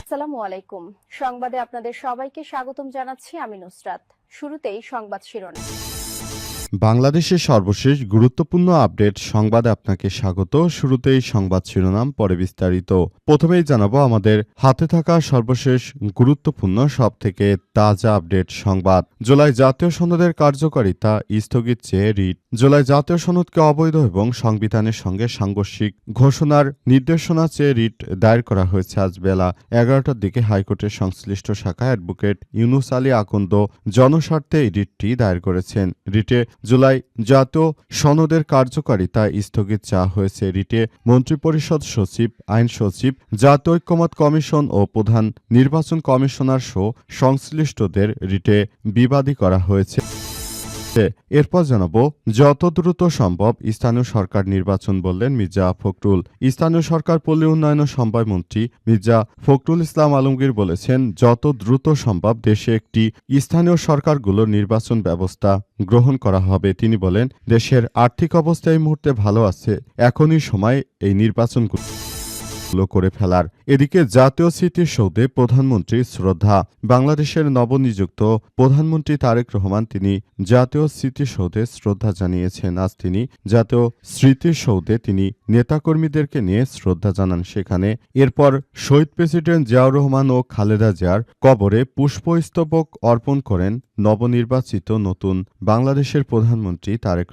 আসসালামু আলাইকুম। সংবাদে আপনাদের সবাইকে স্বাগতম জানাচ্ছি আমি নুসরাত। শুরুতেই সংবাদ শিরোনাম। বাংলাদেশের সর্বশেষ গুরুত্বপূর্ণ আপডেট সংবাদে আপনাকে স্বাগত। শুরুতেই সংবাদ শিরোনাম, পরে বিস্তারিত। প্রথমেই জানাবো আমাদের হাতে থাকা সর্বশেষ গুরুত্বপূর্ণ সবথেকে তাজা আপডেট সংবাদ। জুলাই জাতীয় সনদের কার্যকারিতা স্থগিত চেয়ে রিট। জুলাই জাতীয় সনদকে অবৈধ এবং সংবিধানের সঙ্গে সাংঘর্ষিক ঘোষণার নির্দেশনা চেয়ে রিট দায়ের করা হয়েছে আজ বেলা 11টার দিকে হাইকোর্টের সংশ্লিষ্ট শাখায় অ্যাডভোকেট ইউনুস আলী আকন্দ জনস্বার্থে এই রিটটি দায়ের করেছেন। রিটে জুলাই জাতীয় সনদের কার্যকারিতা স্থগিত চাওয়া হয়েছে। রিটে মন্ত্রিপরিষদ সচিব, আইন সচিব, জাতীয় ঐক্যমত্য কমিশন ও প্রধান নির্বাচন কমিশনার সহ সংশ্লিষ্টদের রিটে বিবাদী করা হয়েছে। এরপর জানাবো যত দ্রুত সম্ভব স্থানীয় সরকার নির্বাচন, বললেন মির্জা ফখরুল। স্থানীয় সরকার পল্লী উন্নয়ন ও সমবায় মন্ত্রী মির্জা ফখরুল ইসলাম আলমগীর বলেছেন, যত দ্রুত সম্ভব দেশে একটি স্থানীয় সরকারগুলোর নির্বাচন ব্যবস্থা গ্রহণ করা হবে। তিনি বলেন, দেশের আর্থিক অবস্থা এই মুহূর্তে ভালো আছে, এখনই সময় এই নির্বাচনগুলো করে ফেলার। এদিকে জাতীয় স্মৃতিসৌধে প্রধানমন্ত্রী শ্রদ্ধা। বাংলাদেশের নবনিযুক্ত প্রধানমন্ত্রী তারেক রহমান তিনি জাতীয় স্মৃতিসৌধে শ্রদ্ধা জানিয়েছেন। আজ তিনি জাতীয় স্মৃতিসৌধে তিনি নেতাকর্মীদেরকে নিয়ে শ্রদ্ধা জানান সেখানে। এরপর শহীদ প্রেসিডেন্ট জিয়াউর রহমান ও খালেদা জিয়ার কবরে পুষ্পস্তবক অর্পণ করেন নবনির্বাচিত নতুন বাংলাদেশের প্রধানমন্ত্রী তারেক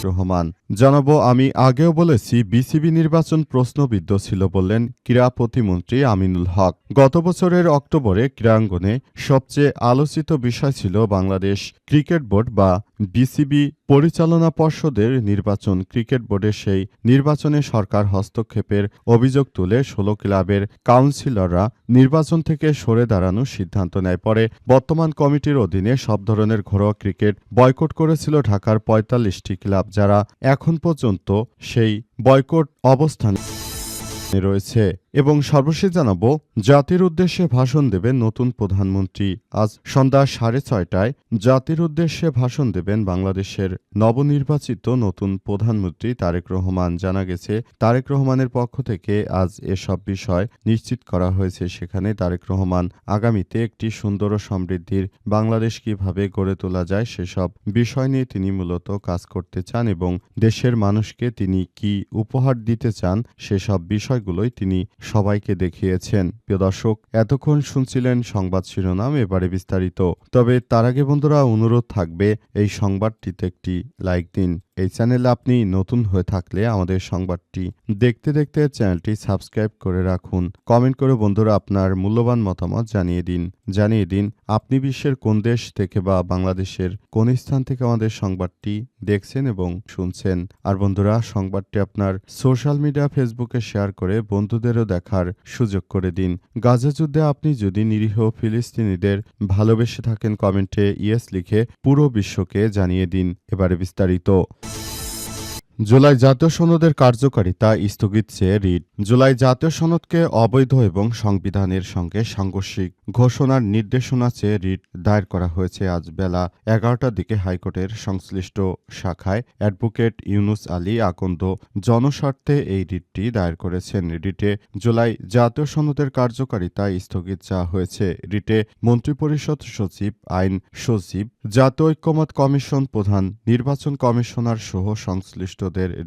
রহমান। জানাবো, আমি আগেও বলেছি বিসিবি নির্বাচন প্রশ্নবিদ্ধ ছিল, বললেন ক্রীড়া প্রতিমন্ত্রী আমিনুল হক। গত বছরের অক্টোবরে ক্রীড়াঙ্গনে সবচেয়ে আলোচিত বিষয় ছিল বাংলাদেশ ক্রিকেট বোর্ড বা বিসিবি পরিচালনা পর্ষদের নির্বাচন। ক্রিকেট বোর্ডের সেই নির্বাচনে সরকার হস্তক্ষেপের অভিযোগ তুলে ১৬ ক্লাবের কাউন্সিলররা নির্বাচন থেকে সরে দাঁড়ানোর সিদ্ধান্ত নেয়। পরে বর্তমান কমিটির অধীনে সব ধরনের ঘরোয়া ক্রিকেট বয়কট করেছিল ঢাকার ৪৫টি ক্লাব, যারা এখন পর্যন্ত সেই বয়কট অবস্থানে রয়েছে। এবং সর্বশেষ জানাবো, জাতির উদ্দেশ্যে ভাষণ দেবেন নতুন প্রধানমন্ত্রী। আজ সন্ধ্যা 6:30টায় জাতির উদ্দেশ্যে ভাষণ দেবেন বাংলাদেশের নবনির্বাচিত নতুন প্রধানমন্ত্রী তারেক রহমান। জানা গেছে, তারেক রহমানের পক্ষ থেকে আজ এসব বিষয় নিশ্চিত করা হয়েছে। সেখানে তারেক রহমান আগামীতে একটি সুন্দর ও সমৃদ্ধির বাংলাদেশ কিভাবে গড়ে তোলা যায় সেসব বিষয় নিয়ে তিনি মূলত কাজ করতে চান এবং দেশের মানুষকে তিনি কি উপহার দিতে চান সেসব বিষয়গুলোই তিনি সবাইকে দেখিয়েছেন। প্রিয় দর্শক, এতক্ষণ শুনছিলেন সংবাদ শিরোনাম, এবারে বিস্তারিত। তবে তার আগে বন্ধুরা অনুরোধ থাকবে, এই সংবাদটিতে একটি লাইক দিন। এই চ্যানেলে আপনি নতুন হয়ে থাকলে আমাদের সংবাদটি দেখতে দেখতে চ্যানেলটি সাবস্ক্রাইব করে রাখুন। কমেন্ট করে বন্ধুরা আপনার মূল্যবান মতামত জানিয়ে দিন আপনি বিশ্বের কোন দেশ থেকে বা বাংলাদেশের কোন স্থান থেকে আমাদের সংবাদটি দেখছেন এবং শুনছেন। আর বন্ধুরা, সংবাদটি আপনার সোশ্যাল মিডিয়া ফেসবুকে শেয়ার করে বন্ধুদেরও দেখার সুযোগ করে দিন। গাজা যুদ্ধে আপনি যদি নিরীহ ফিলিস্তিনিদের ভালোবেসে থাকেন, কমেন্টে ইয়েস লিখে পুরো বিশ্বকে জানিয়ে দিন। এবারে বিস্তারিত। জুলাই জাতীয় সনদের কার্যকারিতা স্থগিত চেয়ে রিট। জুলাই জাতীয় সনদকে অবৈধ এবং সংবিধানের সঙ্গে সাংঘর্ষিক ঘোষণার নির্দেশনা চেয়ে রিট দায়ের করা হয়েছে আজ বেলা 11টার দিকে হাইকোর্টের সংশ্লিষ্ট শাখায় অ্যাডভোকেট ইউনুস আলী আকন্দ জনস্বার্থে এই রিটটি দায়ের করেছেন। রিটে জুলাই জাতীয় সনদের কার্যকারিতা স্থগিত চাওয়া হয়েছে। রিটে মন্ত্রিপরিষদ সচিব, আইন সচিব, জাতীয় ঐক্যমত্য কমিশন, প্রধান নির্বাচন কমিশনার সহ সংশ্লিষ্ট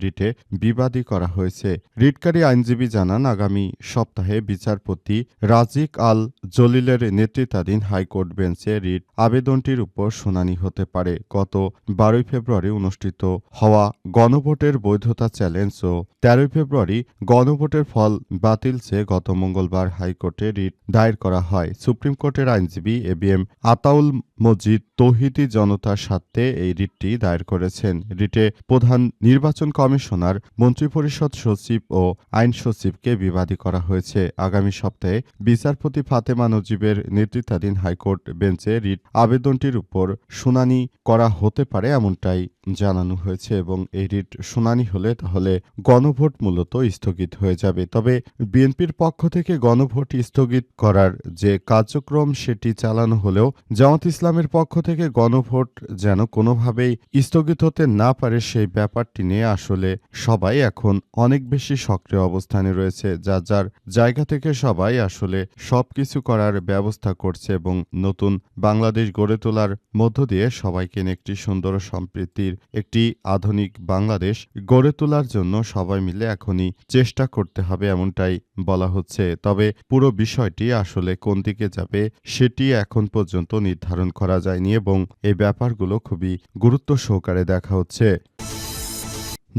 রিটে বিবাদী করা হয়েছে। রিটকারী আইনজীবী জানান, আগামী সপ্তাহে বিচারপতি রাজিক আল জলিলের নেতৃত্বাধীন হাইকোর্ট বেঞ্চে রিট আবেদনটির উপর শুনানি হতে পারে। গত 12 ফেব্রুয়ারি অনুষ্ঠিত হওয়া গণভোটের বৈধতা চ্যালেঞ্জ ও 13 ফেব্রুয়ারি গণভোটের ফল বাতিল চেয়ে গত মঙ্গলবার হাইকোর্টে রিট দায়ের করা হয়। সুপ্রিম কোর্টের আইনজীবী এবিএম আতাউল মজিদ তৌহিদি জনতার স্বার্থে এই রিটটি দায়ের করেছেন। রিটে প্রধান নির্বাচন কমিশনার, মন্ত্রিপরিষদ সচিব ও আইন সচিবকে বিবাদী করা হয়েছে। আগামী সপ্তাহে বিচারপতি ফাতেমা নজিবের নেতৃত্বাধীন হাইকোর্ট বেঞ্চে রিট আবেদনটির উপর শুনানি করা হতে পারে, এমনটাই জানানো হয়েছে এবং এই রিট শুনানি হলে তাহলে গণভোট মূলত স্থগিত হয়ে যাবে। তবে বিএনপির পক্ষ থেকে গণভোট স্থগিত করার যে কার্যক্রম সেটি চালানো হলেও জামাত ইসলামের পক্ষ থেকে গণভোট যেন কোনোভাবেই স্থগিত হতে না পারে সেই ব্যাপারটি নিয়ে আসলে সবাই এখন অনেক বেশি সক্রিয় অবস্থানে রয়েছে। যার যার জায়গা থেকে সবাই আসলে সবকিছু করার ব্যবস্থা করছে এবং নতুন বাংলাদেশ গড়ে তোলার মধ্য দিয়ে সবাইকে নিয়ে একটি সুন্দর ও সম্প্রীতির একটি আধুনিক বাংলাদেশ গড়ে তোলার জন্য সবাই মিলে এখনই চেষ্টা করতে হবে এমনটাই বলা হচ্ছে। তবে পুরো বিষয়টি আসলে কোন দিকে যাবে সেটি এখন পর্যন্ত নির্ধারণ করা যায়নি এবং এই ব্যাপারগুলো খুবই গুরুত্ব সহকারে দেখা হচ্ছে।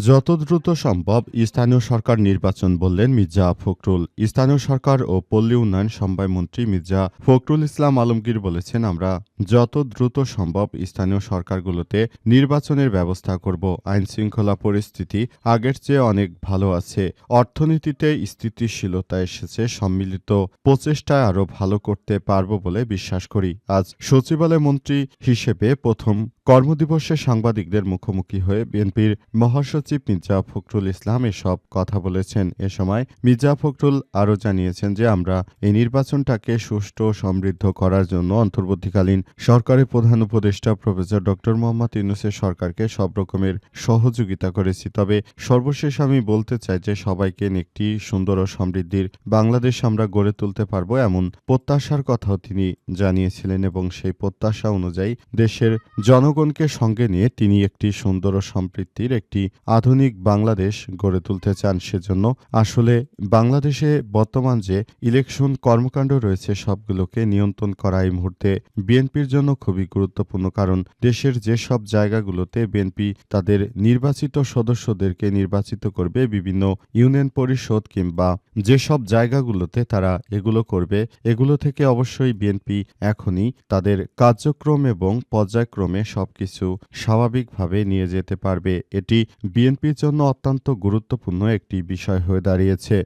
যত দ্রুত সম্ভব স্থানীয় সরকার নির্বাচন বললেন মির্জা ফখরুল। স্থানীয় সরকার ও পল্লী উন্নয়ন সমবায় মন্ত্রী মির্জা ফখরুল ইসলাম আলমগীর বলেছেন, আমরা যত দ্রুত সম্ভব স্থানীয় সরকারগুলোতে নির্বাচনের ব্যবস্থা করব। আইন শৃঙ্খলা পরিস্থিতি আগের চেয়ে অনেক ভালো আছে। অর্থনীতিতে স্থিতিশীলতা এসেছে। সম্মিলিত প্রচেষ্টায় আরও ভালো করতে পারব বলে বিশ্বাস করি। আজ সচিবালয় মন্ত্রী হিসেবে প্রথম কর্মদিবসে সাংবাদিকদের মুখোমুখি হয়ে বিএনপির মহাসচিব মির্জা ফখরুল ইসলাম এসব কথা বলেছেন। এ সময় মির্জা ফখরুল আরও জানিয়েছেন যে আমরা এই নির্বাচনটাকে সুষ্ঠু ও সমৃদ্ধ করার জন্য অন্তর্বর্তীকালীন সরকারের প্রধান উপদেষ্টা প্রফেসর ড. মোহাম্মদ ইউনূসের সরকারকে সব রকমের সহযোগিতা করেছি। তবে সর্বশেষ আমি বলতে চাই যে সবাইকে নিয়ে একটি সুন্দর ও সমৃদ্ধির বাংলাদেশ আমরা গড়ে তুলতে পারবো এমন প্রত্যাশার কথাও তিনি জানিয়েছিলেন এবং সেই প্রত্যাশা অনুযায়ী দেশের জনগণকে সঙ্গে নিয়ে তিনি একটি সুন্দর ও সম্পৃক্তির একটি আধুনিক বাংলাদেশ গড়ে তুলতে চান। সেজন্য আসলে বাংলাদেশে বর্তমান যে ইলেকশন কর্মকাণ্ড রয়েছে সবগুলোকে নিয়ন্ত্রণ করা এই মুহূর্তে বিএনপির জন্য খুবই গুরুত্বপূর্ণ। কারণ দেশের যেসব জায়গাগুলোতে বিএনপি তাদের নির্বাচিত সদস্যদেরকে নির্বাচিত করবে বিভিন্ন ইউনিয়ন পরিষদ কিংবা যেসব জায়গাগুলোতে তারা এগুলো করবে এগুলো থেকে অবশ্যই বিএনপি এখনই তাদের কার্যক্রম এবং পর্যায়ক্রমে সবকিছু স্বাভাবিকভাবে নিয়ে যেতে পারবে। এটি বিএনপির জন্য অত্যন্ত গুরুত্বপূর্ণ একটি বিষয় হয়ে দাঁড়িয়েছে।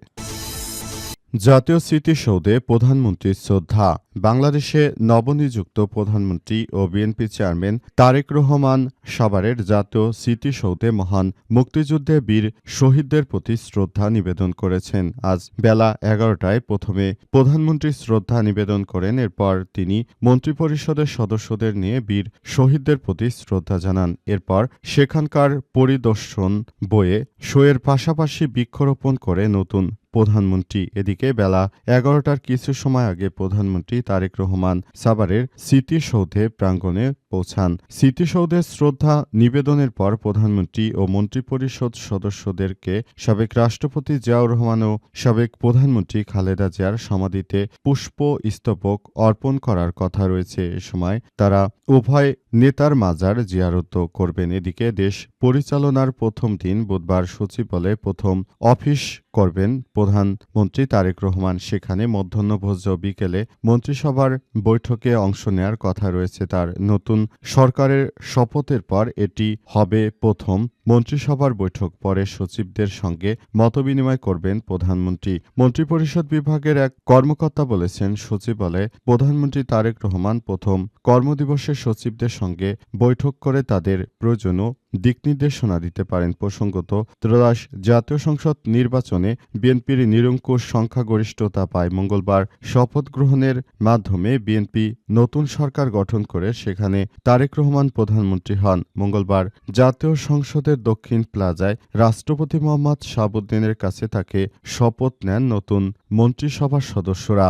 জাতীয় স্মৃতিসৌধে প্রধানমন্ত্রীর শ্রদ্ধা। বাংলাদেশে নবনিযুক্ত প্রধানমন্ত্রী ও বিএনপি চেয়ারম্যান তারেক রহমান সাভারের জাতীয় স্মৃতিসৌধে মহান মুক্তিযুদ্ধে বীর শহীদদের প্রতি শ্রদ্ধা নিবেদন করেছেন। আজ বেলা ১১টায় প্রথমে প্রধানমন্ত্রী শ্রদ্ধা নিবেদন করেন। এরপর তিনি মন্ত্রিপরিষদের সদস্যদের নিয়ে বীর শহীদদের প্রতি শ্রদ্ধা জানান। এরপর সেখানকার পরিদর্শন বয়ে শোয়ের পাশাপাশি বৃক্ষরোপণ করে নতুন প্রধানমন্ত্রী। এদিকে বেলা ১১টার কিছু সময় আগে প্রধানমন্ত্রী তারেক রহমান সাভারের স্মৃতিসৌধে প্রাঙ্গণে পৌঁছান। স্মৃতিসৌধে শ্রদ্ধা নিবেদনের পর প্রধানমন্ত্রী ও মন্ত্রিপরিষদ সদস্যদেরকে সাবেক রাষ্ট্রপতি জিয়াউর রহমান ও সাবেক প্রধানমন্ত্রী খালেদা জিয়ার সমাধিতে পুষ্প স্তবক অর্পণ করার কথা রয়েছে। এ সময় তারা উভয় নেতার মাজার জিয়ারত করবেন। এদিকে দেশ পরিচালনার প্রথম দিন বুধবার সচিবালয়ে প্রথম অফিস করবেন প্রধানমন্ত্রী তারেক রহমান। সেখানে মধ্যাহ্নভোজ বিকেলে মন্ত্রিসভার বৈঠকে অংশ নেয়ার কথা রয়েছে তার। নতুন সরকারের শপথের পর এটি হবে প্রথম মন্ত্রিসভার বৈঠক। পরে সচিবদের সঙ্গে মতবিনিময় করবেন প্রধানমন্ত্রী। মন্ত্রিপরিষদ বিভাগের এক কর্মকর্তা বলেছেন, সচিবালয়ে প্রধানমন্ত্রী তারেক রহমান প্রথম কর্মদিবসে সচিবদের সঙ্গে বৈঠক করে তাদের প্রয়োজনীয় দিকনির্দেশনা দিতে পারেন। প্রসঙ্গত, ত্রয়োদশ জাতীয় সংসদ নির্বাচনে বিএনপির নিরঙ্কুশ সংখ্যাগরিষ্ঠতা পায়। মঙ্গলবার শপথ গ্রহণের মাধ্যমে বিএনপি নতুন সরকার গঠন করে সেখানে তারেক রহমান প্রধানমন্ত্রী হন। মঙ্গলবার জাতীয় সংসদের দক্ষিণ প্লাজায় রাষ্ট্রপতি মোহাম্মদ শাহাবুদ্দিনের কাছে তাকে শপথ নেন নতুন মন্ত্রিসভার সদস্যরা।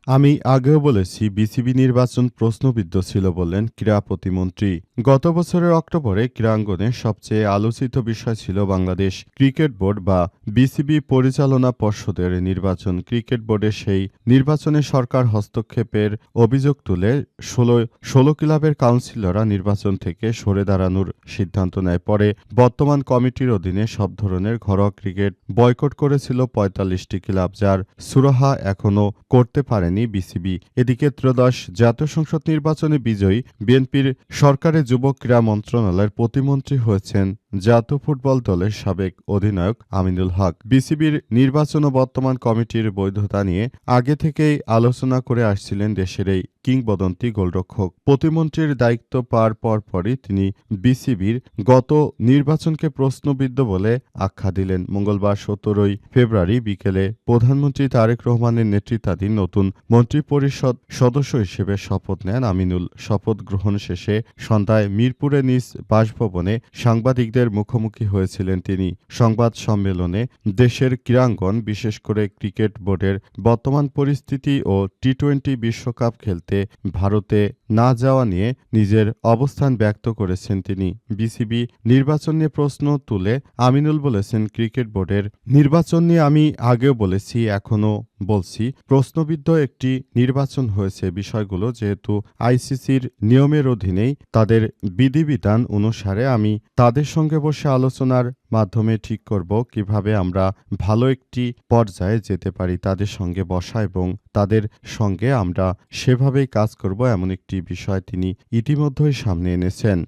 আমি আগেও বলেছি বিসিবি নির্বাচন প্রশ্নবিদ্ধ ছিল বললেন ক্রীড়া প্রতিমন্ত্রী। গত বছরের অক্টোবরে ক্রীড়াঙ্গনে সবচেয়ে আলোচিত বিষয় ছিল বাংলাদেশ ক্রিকেট বোর্ড বা বিসিবি পরিচালনা পর্ষদের নির্বাচন। ক্রিকেট বোর্ডের সেই নির্বাচনে সরকার হস্তক্ষেপের অভিযোগ তুলে ১৬ ক্লাবের কাউন্সিলররা নির্বাচন থেকে সরে দাঁড়ানোর সিদ্ধান্ত নেয়। পরে বর্তমান কমিটির অধীনে সব ধরনের ঘরোয়া ক্রিকেট বয়কট করেছিল ৪৫টি ক্লাব, যার সুরাহা এখনও করতে পারেনি বিসিবি। এদিকে ত্রয়োদশ জাতীয় সংসদ নির্বাচনে বিজয়ী বিএনপির সরকারের যুব ক্রীড়া মন্ত্রণালয়ের প্রতিমন্ত্রী হয়েছেন জাতীয় ফুটবল দলের সাবেক অধিনায়ক আমিনুল হক। বিসিবির নির্বাচন ও বর্তমান কমিটির বৈধতা নিয়ে আগে থেকেই আলোচনা করে আসছিলেন দেশের এই কিংবদন্তি গোলরক্ষক। প্রতিমন্ত্রীর দায়িত্ব পাওয়ার পরপরই তিনি বিসিবির গত নির্বাচনকে প্রশ্নবিদ্ধ বলে আখ্যা দিলেন। মঙ্গলবার ১৭ ফেব্রুয়ারি বিকেলে প্রধানমন্ত্রী তারেক রহমানের নেতৃত্বাধীন নতুন মন্ত্রিপরিষদ সদস্য হিসেবে শপথ নেন আমিনুল। শপথ গ্রহণ শেষে সন্ধ্যায় মিরপুরে নিজ বাসভবনে সাংবাদিকদের মুখোমুখি হয়েছিলেন তিনি। সংবাদ সম্মেলনে দেশের ক্রীড়াঙ্গন, বিশেষ করে ক্রিকেট বোর্ডের বর্তমান পরিস্থিতি ও টি-২০ বিশ্বকাপ খেলতে ভারতে না যাওয়া নিয়ে নিজের অবস্থান ব্যক্ত করেছেন তিনি। বিসিবি নির্বাচন নিয়ে প্রশ্ন তুলে আমিনুল বলেছেন, ক্রিকেট বোর্ডের নির্বাচন নিয়ে আমি আগেও বলেছি, এখনও বলছি, প্রশ্নবিদ্ধ একটি নির্বাচন হয়েছে। বিষয়গুলো যেহেতু আইসিসির নিয়মের অধীনেই, তাদের বিধিবিধান অনুসারে আমি তাদের সঙ্গে বসে আলোচনার মাধ্যমে ঠিক করব কিভাবে আমরা ভালো একটি পর্যায়ে যেতে পারি। তাদের সঙ্গে বসা এবং তাদের সঙ্গে আমরা সেভাবেই কাজ করব, এমন একটি বিষয় তিনি ইতিমধ্যেই সামনে এনেছেন।